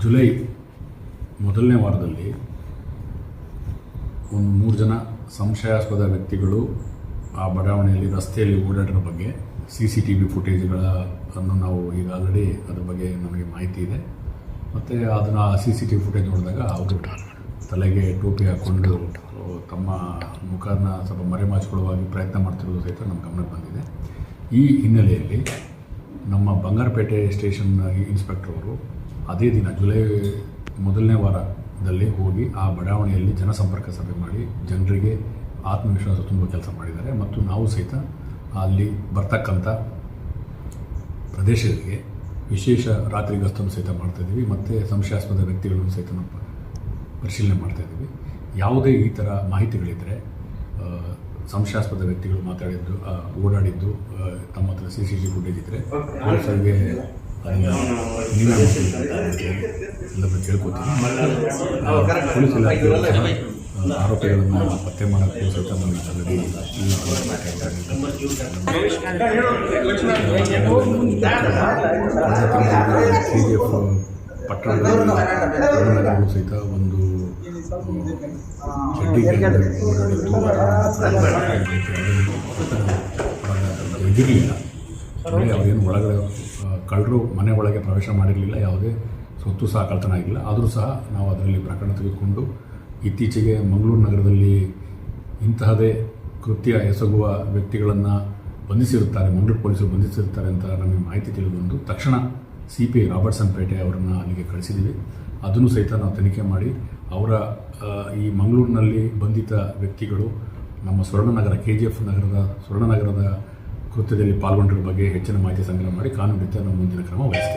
July ಮೊದಲನೇ ವಾರದಲ್ಲಿ ಒಂದು 3 ಜನ ಸಂಶಯಾಸ್ಪದ ವ್ಯಕ್ತಿಗಳು ಆ ಬಡಾವಣೆಯಲ್ಲಿ ರಸ್ತೆಯಲ್ಲಿ ಓಡಾಡಿರೋ ಬಗ್ಗೆ CCTV ಫುಟೇಜ್ಗಳನ್ನು ನಾವು ಈಗ ಆಲ್ರೆಡಿ ಅದ್ರ ಬಗ್ಗೆ ನಮಗೆ ಮಾಹಿತಿ ಇದೆ. ಮತ್ತು ಅದನ್ನು CCTV ಫುಟೇಜ್ ನೋಡಿದಾಗ ಅವರು ತಲೆಗೆ ಟೋಪಿ ಹಾಕ್ಕೊಂಡು ತಮ್ಮ ಮುಖನ ಸ್ವಲ್ಪ ಮರೆಮಾಚಿಕೊಳ್ಳುವಾಗಿ ಪ್ರಯತ್ನ ಮಾಡ್ತಿರೋದು ಸಹಿತ ನಮ್ಮ ಗಮನಕ್ಕೆ ಬಂದಿದೆ. ಈ ಹಿನ್ನೆಲೆಯಲ್ಲಿ ನಮ್ಮ ಬಂಗಾರಪೇಟೆ ಸ್ಟೇಷನ್ ಇನ್ಸ್ಪೆಕ್ಟರ್ ಅವರು ಅದೇ ದಿನ ಜುಲೈ ಮೊದಲನೇ ವಾರದಲ್ಲಿ ಹೋಗಿ ಆ ಬಡಾವಣೆಯಲ್ಲಿ ಜನಸಂಪರ್ಕ ಸಭೆ ಮಾಡಿ ಜನರಿಗೆ ಆತ್ಮವಿಶ್ವಾಸ ತುಂಬ ಕೆಲಸ ಮಾಡಿದ್ದಾರೆ. ಮತ್ತು ನಾವು ಸಹಿತ ಅಲ್ಲಿ ಬರ್ತಕ್ಕಂಥ ಪ್ರದೇಶಗಳಿಗೆ ವಿಶೇಷ ರಾತ್ರಿ ಗಸ್ತನ್ನು ಸಹಿತ ಮಾಡ್ತಾಯಿದ್ದೀವಿ ಮತ್ತು ಸಂಶಯಾಸ್ಪದ ವ್ಯಕ್ತಿಗಳನ್ನು ಸಹಿತ ನಾವು ಪರಿಶೀಲನೆ ಮಾಡ್ತಾಯಿದ್ದೀವಿ. ಯಾವುದೇ ಈ ಥರ ಮಾಹಿತಿಗಳಿದ್ದರೆ ಸಂಶಯಾಸ್ಪದ ವ್ಯಕ್ತಿಗಳು ಮಾತಾಡಿದ್ದು ಓಡಾಡಿದ್ದು ತಮ್ಮ ಹತ್ರ CCTV ಫುಟೇಜ್ ಇದ್ದರೆ ಪೊಲೀಸರಿಗೆ ನೀವೇ ಎಲ್ಲರೂ ಕೇಳ್ಕೊತೀನಿ. ಪೊಲೀಸ್ ಇಲಾಖೆ ಆರೋಪಿಗಳನ್ನು ಪತ್ತೆ ಮಾಡೋಕ್ಕೂ ಸಹಿತ ನಮಗೆ ಆಲ್ರೆಡಿ KGF ಪಟ್ಟಣದಲ್ಲೂ ಸಹಿತ ಒಂದು ಚಡ್ಡಿ ಓಡಾಡಿದ್ದು ಎದಿರಲಿಲ್ಲ. ಅವರೇನು ಒಳಗಡೆ ಕಳ್ಳರು ಮನೆ ಒಳಗೆ ಪ್ರವೇಶ ಮಾಡಿರಲಿಲ್ಲ, ಯಾವುದೇ ಸೊತ್ತು ಸಹ ಕಳ್ತನ ಆಗಿಲ್ಲ. ಆದರೂ ಸಹ ನಾವು ಅದರಲ್ಲಿ ಪ್ರಕರಣ ತೆಗೆದುಕೊಂಡು ಇತ್ತೀಚೆಗೆ ಮಂಗಳೂರು ನಗರದಲ್ಲಿ ಇಂತಹದೇ ಕೃತ್ಯ ಎಸಗುವ ವ್ಯಕ್ತಿಗಳನ್ನು ಬಂಧಿಸಿರುತ್ತಾರೆ, ಮಂಗಳೂರು ಪೊಲೀಸರು ಬಂಧಿಸಿರುತ್ತಾರೆ ಅಂತ ನಮಗೆ ಮಾಹಿತಿ ತಿಳಿದುಬಂದು ತಕ್ಷಣ CPI ರಾಬರ್ಟ್ಸನ್ ಪೇಟೆ ಅವರನ್ನು ಅಲ್ಲಿಗೆ ಕಳಿಸಿದ್ದೀವಿ. ಅದನ್ನು ಸಹಿತ ನಾವು ತನಿಖೆ ಮಾಡಿ ಅವರ ಈ ಮಂಗಳೂರಿನಲ್ಲಿ ಬಂಧಿತ ವ್ಯಕ್ತಿಗಳು ನಮ್ಮ ಸ್ವರ್ಣನಗರ KGF ನಗರದ ಸ್ವರ್ಣನಗರದ ಕೃತ್ಯದಲ್ಲಿ ಪಾಲ್ಗೊಂಡಿರೋ ಬಗ್ಗೆ ಹೆಚ್ಚಿನ ಮಾಹಿತಿ ಸಂಗ್ರಹ ಮಾಡಿ ಕಾನೂನು ರೀತ್ಯ ನಮ್ಮ ಮುಂದಿನ ಕ್ರಮ ವಹಿಸ್ತೀವಿ.